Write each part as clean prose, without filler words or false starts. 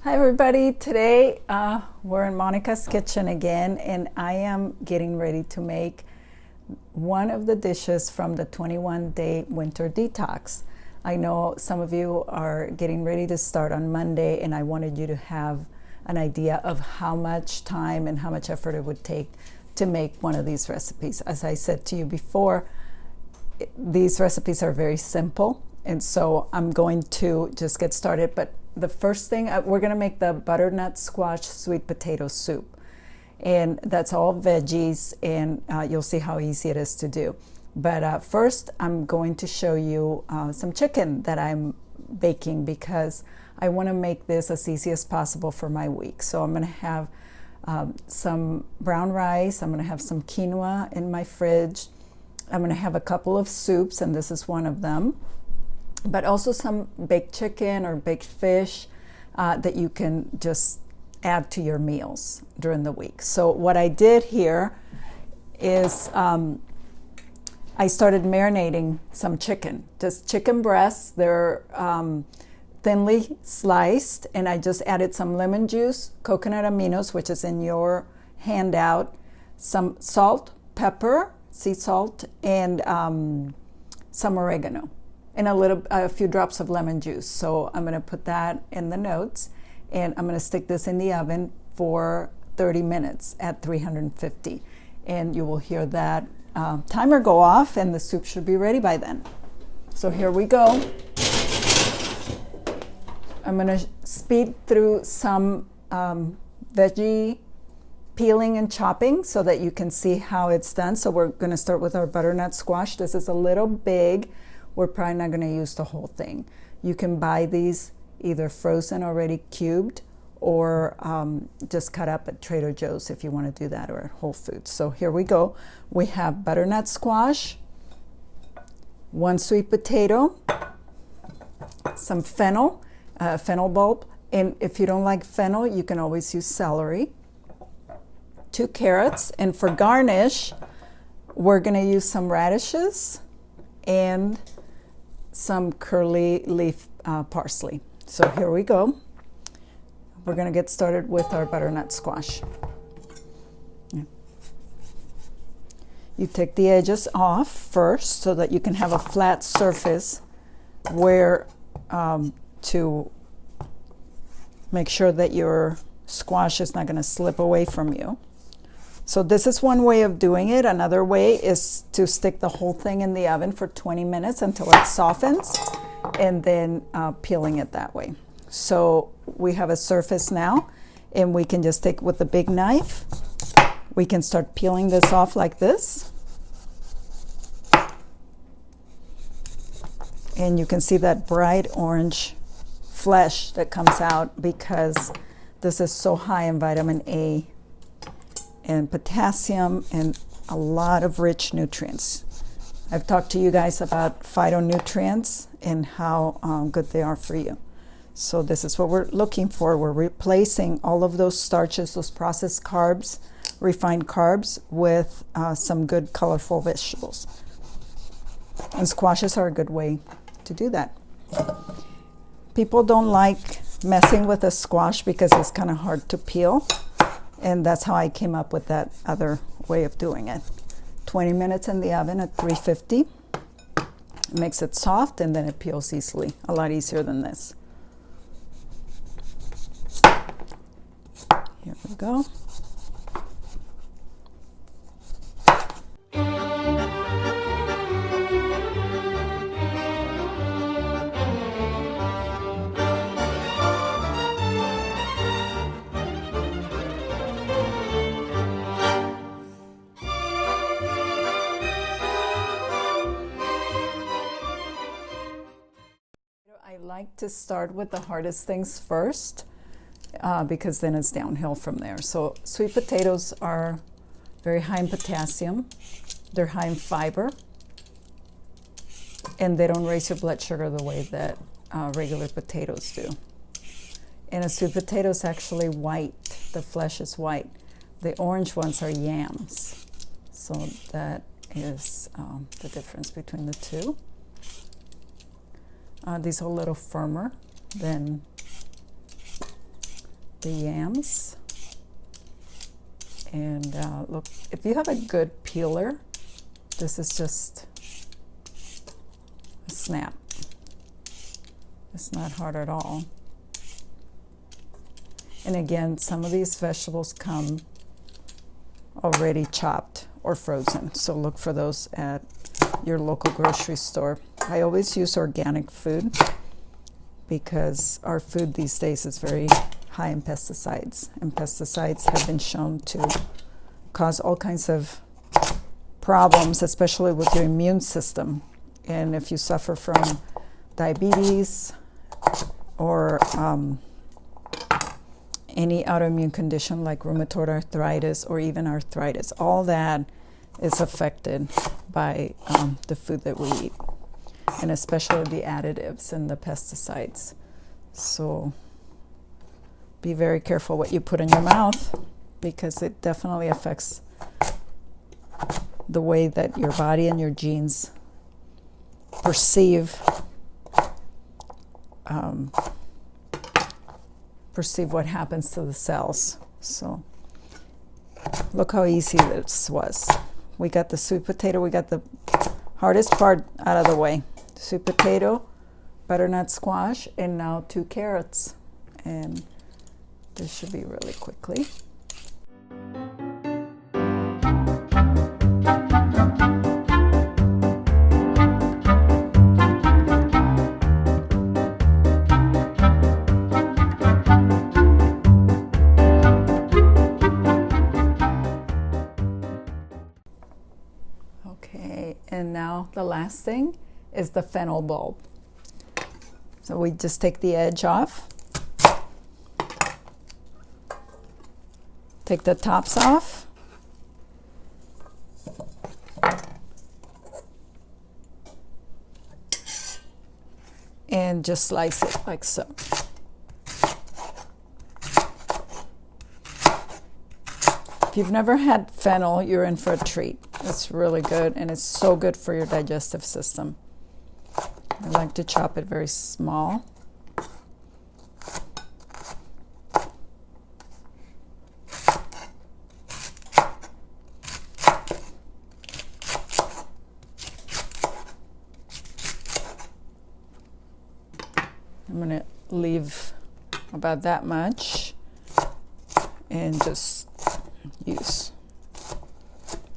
Hi everybody, today we're in Monica's kitchen again, and I am getting ready to make one of the dishes from the 21-day winter detox. I know some of you are getting ready to start on Monday, and I wanted you to have an idea of how much time and how much effort it would take to make one of these recipes. As I said to you before, these recipes are very simple, and so I'm going to just get started. But the first thing, we're going to make the butternut squash sweet potato soup, and that's all veggies, and you'll see how easy it is to do. But first I'm going to show you some chicken that I'm baking, because I want to make this as easy as possible for my week. So I'm going to have some brown rice, I'm going to have some quinoa in my fridge, I'm going to have a couple of soups, and this is one of them, but also some baked chicken or baked fish that you can just add to your meals during the week. So what I did here is I started marinating some chicken, just chicken breasts. They're thinly sliced, and I just added some lemon juice, coconut aminos, which is in your handout, some salt, pepper, sea salt, and some oregano, and a few drops of lemon juice. So I'm going to put that in the notes, and I'm going to stick this in the oven for 30 minutes at 350, and you will hear that timer go off, and the soup should be ready by then. So here we go. I'm going to speed through some veggie peeling and chopping so that you can see how it's done. So we're going to start with our butternut squash. This is a little big. We're probably not going to use the whole thing. You can buy these either frozen already cubed, or just cut up at Trader Joe's if you want to do that, or at Whole Foods. So here we go. We have butternut squash, one sweet potato, some fennel, fennel bulb, and if you don't like fennel, you can always use celery, 2 carrots, and for garnish, we're going to use some radishes and some curly leaf parsley. So here we go. We're going to get started with our butternut squash. You take the edges off first so that you can have a flat surface where to make sure that your squash is not going to slip away from you. So this is one way of doing it. Another way is to stick the whole thing in the oven for 20 minutes until it softens, and then peeling it that way. So we have a surface now, and we can just take with the big knife, we can start peeling this off like this. And you can see that bright orange flesh that comes out because this is so high in vitamin A and potassium and a lot of rich nutrients. I've talked to you guys about phytonutrients and how good they are for you. So this is what we're looking for. We're replacing all of those starches, those processed carbs, refined carbs, with some good colorful vegetables. And squashes are a good way to do that. People don't like messing with a squash because it's kind of hard to peel. And that's how I came up with that other way of doing it. 20 minutes in the oven at 350. It makes it soft, and then it peels easily. A lot easier than this. Here we go. I like to start with the hardest things first, because then it's downhill from there. So sweet potatoes are very high in potassium, they're high in fiber, and they don't raise your blood sugar the way that regular potatoes do. And a sweet potato is actually white, the flesh is white. The orange ones are yams. So that is the difference between the two. These are a little firmer than the yams. And look, if you have a good peeler, this is just a snap. It's not hard at all. And again, some of these vegetables come already chopped or frozen, so look for those at your local grocery store. I always use organic food because our food these days is very high in pesticides, and pesticides have been shown to cause all kinds of problems, especially with your immune system. And if you suffer from diabetes or any autoimmune condition like rheumatoid arthritis or even arthritis, all that is affected by the food that we eat, and especially the additives and the pesticides. So be very careful what you put in your mouth, because it definitely affects the way that your body and your genes perceive what happens to the cells. So look how easy this was. We got the sweet potato, we got the hardest part out of the way. Sweet potato, butternut squash, and now 2 carrots. And this should be really quickly. Okay, and now the last thing is the fennel bulb. So we just take the edge off, take the tops off, and just slice it like so. If you've never had fennel, you're in for a treat. It's really good, and it's so good for your digestive system. I like to chop it very small. I'm going to leave about that much and just use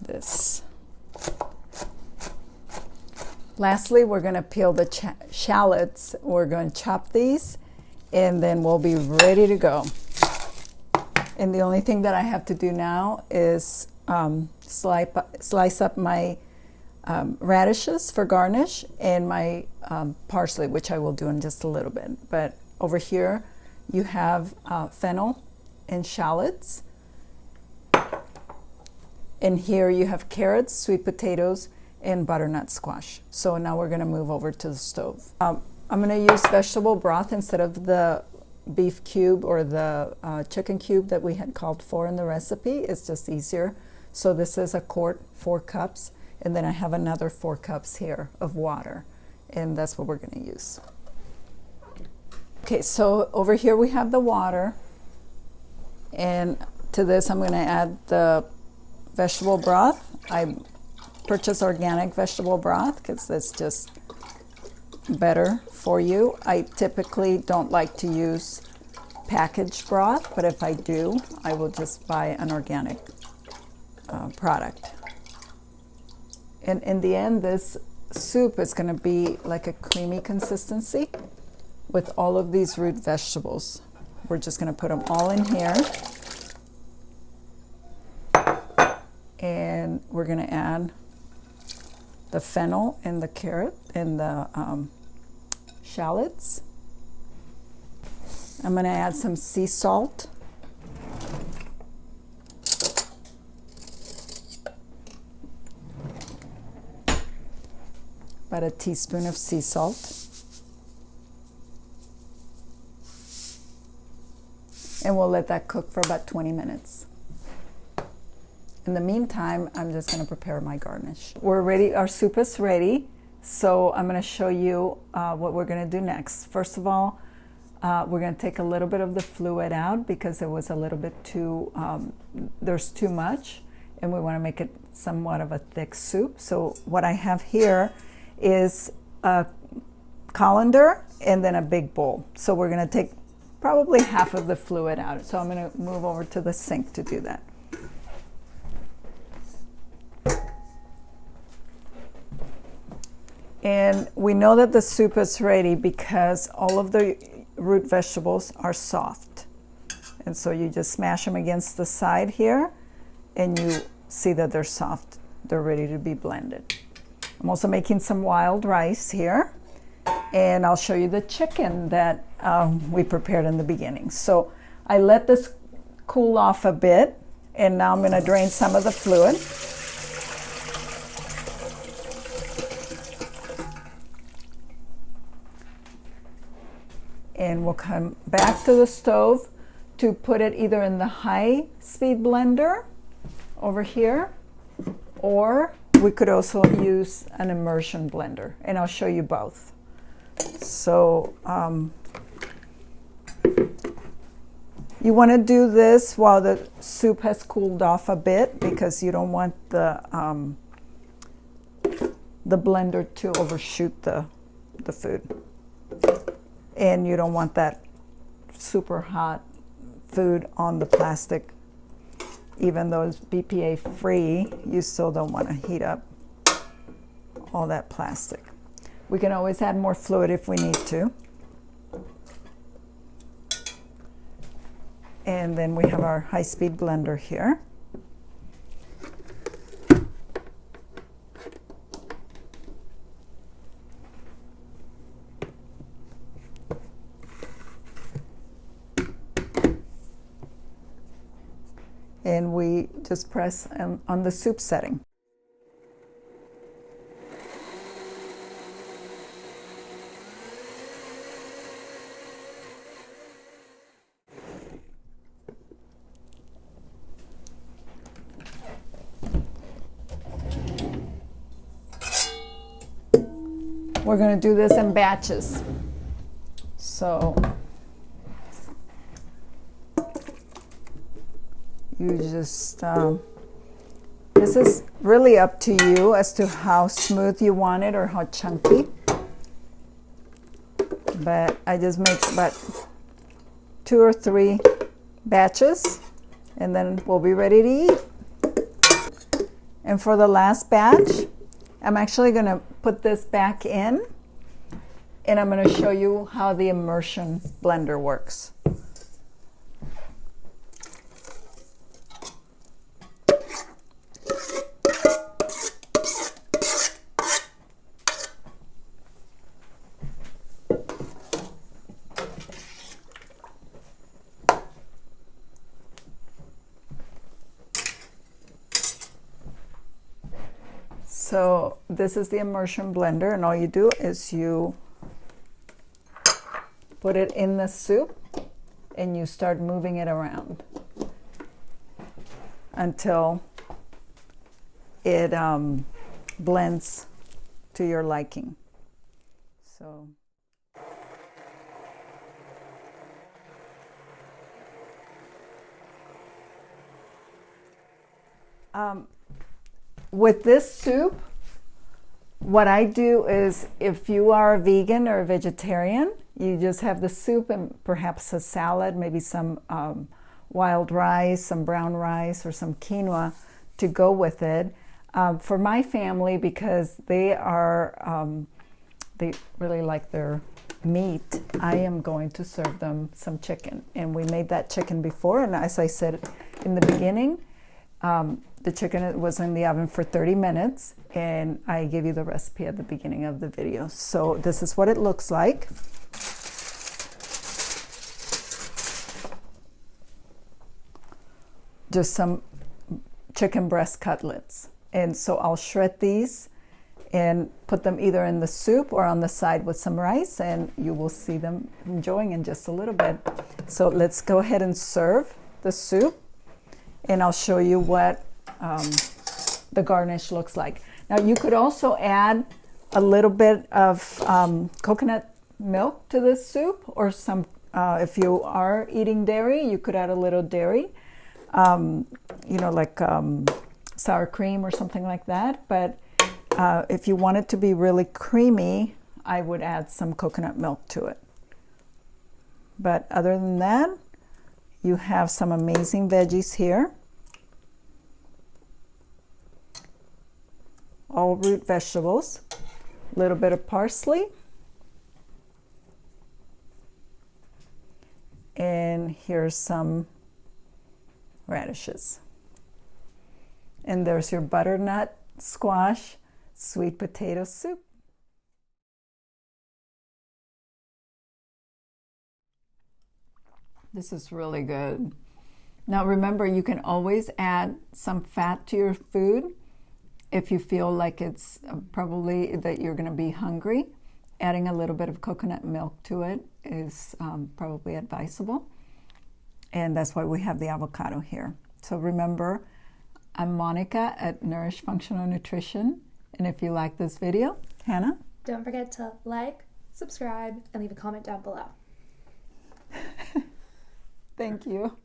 this. Lastly, we're going to peel the shallots. We're going to chop these, and then we'll be ready to go. And the only thing that I have to do now is slice up my radishes for garnish, and my parsley, which I will do in just a little bit. But over here you have fennel and shallots, and here you have carrots, sweet potatoes, and butternut squash. So now we're going to move over to the stove. I'm going to use vegetable broth instead of the beef cube or the chicken cube that we had called for in the recipe. It's just easier. So this is a quart, 4 cups, and then I have another 4 cups here of water, and that's what we're going to use. Okay, so over here we have the water, and to this I'm going to add the vegetable broth. I purchase organic vegetable broth because it's just better for you. I typically don't like to use packaged broth, but if I do, I will just buy an organic product. And in the end, this soup is going to be like a creamy consistency with all of these root vegetables. We're just going to put them all in here. And we're going to add the fennel and the carrot and the shallots. I'm going to add some sea salt. About a teaspoon of sea salt. And we'll let that cook for about 20 minutes. In the meantime, I'm just going to prepare my garnish. We're ready, our soup is ready, so I'm going to show you what we're going to do next. First of all, We're going to take a little bit of the fluid out because it was a little bit too, there's too much, and we want to make it somewhat of a thick soup. So what I have here is a colander and then a big bowl. So we're going to take probably half of the fluid out. So I'm going to move over to the sink to do that. And we know that the soup is ready because all of the root vegetables are soft. And so you just smash them against the side here and you see that they're soft. They're ready to be blended. I'm also making some wild rice here, and I'll show you the chicken that we prepared in the beginning. So I let this cool off a bit, and now I'm going to drain some of the fluid. And we'll come back to the stove to put it either in the high-speed blender over here, or we could also use an immersion blender, and I'll show you both. So you want to do this while the soup has cooled off a bit because you don't want the blender to overshoot the food. And you don't want that super hot food on the plastic. Even though it's BPA free, you still don't want to heat up all that plastic. We can always add more fluid if we need to. And then we have our high-speed blender here. And we just press on the soup setting. We're going to do this in batches. So you just, this is really up to you as to how smooth you want it or how chunky. But I just make about 2 or 3 batches, and then we'll be ready to eat. And for the last batch, I'm actually going to put this back in, and I'm going to show you how the immersion blender works. So this is the immersion blender, and all you do is you put it in the soup and you start moving it around until it blends to your liking. So with this soup, what I do is, if you are a vegan or a vegetarian, you just have the soup and perhaps a salad, maybe some wild rice, some brown rice, or some quinoa to go with it. For my family, because they really like their meat, I am going to serve them some chicken. And we made that chicken before, and as I said in the beginning, the chicken was in the oven for 30 minutes, and I gave you the recipe at the beginning of the video. So this is what it looks like. Just some chicken breast cutlets. And so I'll shred these and put them either in the soup or on the side with some rice, and you will see them enjoying in just a little bit. So let's go ahead and serve the soup, and I'll show you what the garnish looks like. Now you could also add a little bit of coconut milk to this soup, or some If you are eating dairy, you could add a little dairy, like sour cream or something like that. But if you want it to be really creamy, I would add some coconut milk to it. But other than that, you have some amazing veggies here. All root vegetables, a little bit of parsley, and here's some radishes. And there's your butternut squash sweet potato soup. This is really good. Now remember, you can always add some fat to your food if you feel like it's probably that you're going to be hungry. Adding a little bit of coconut milk to it is probably advisable. And that's why we have the avocado here. So remember, I'm Monica at Nourish Functional Nutrition. And if you like this video, Hannah? Don't forget to like, subscribe, and leave a comment down below. Thank you.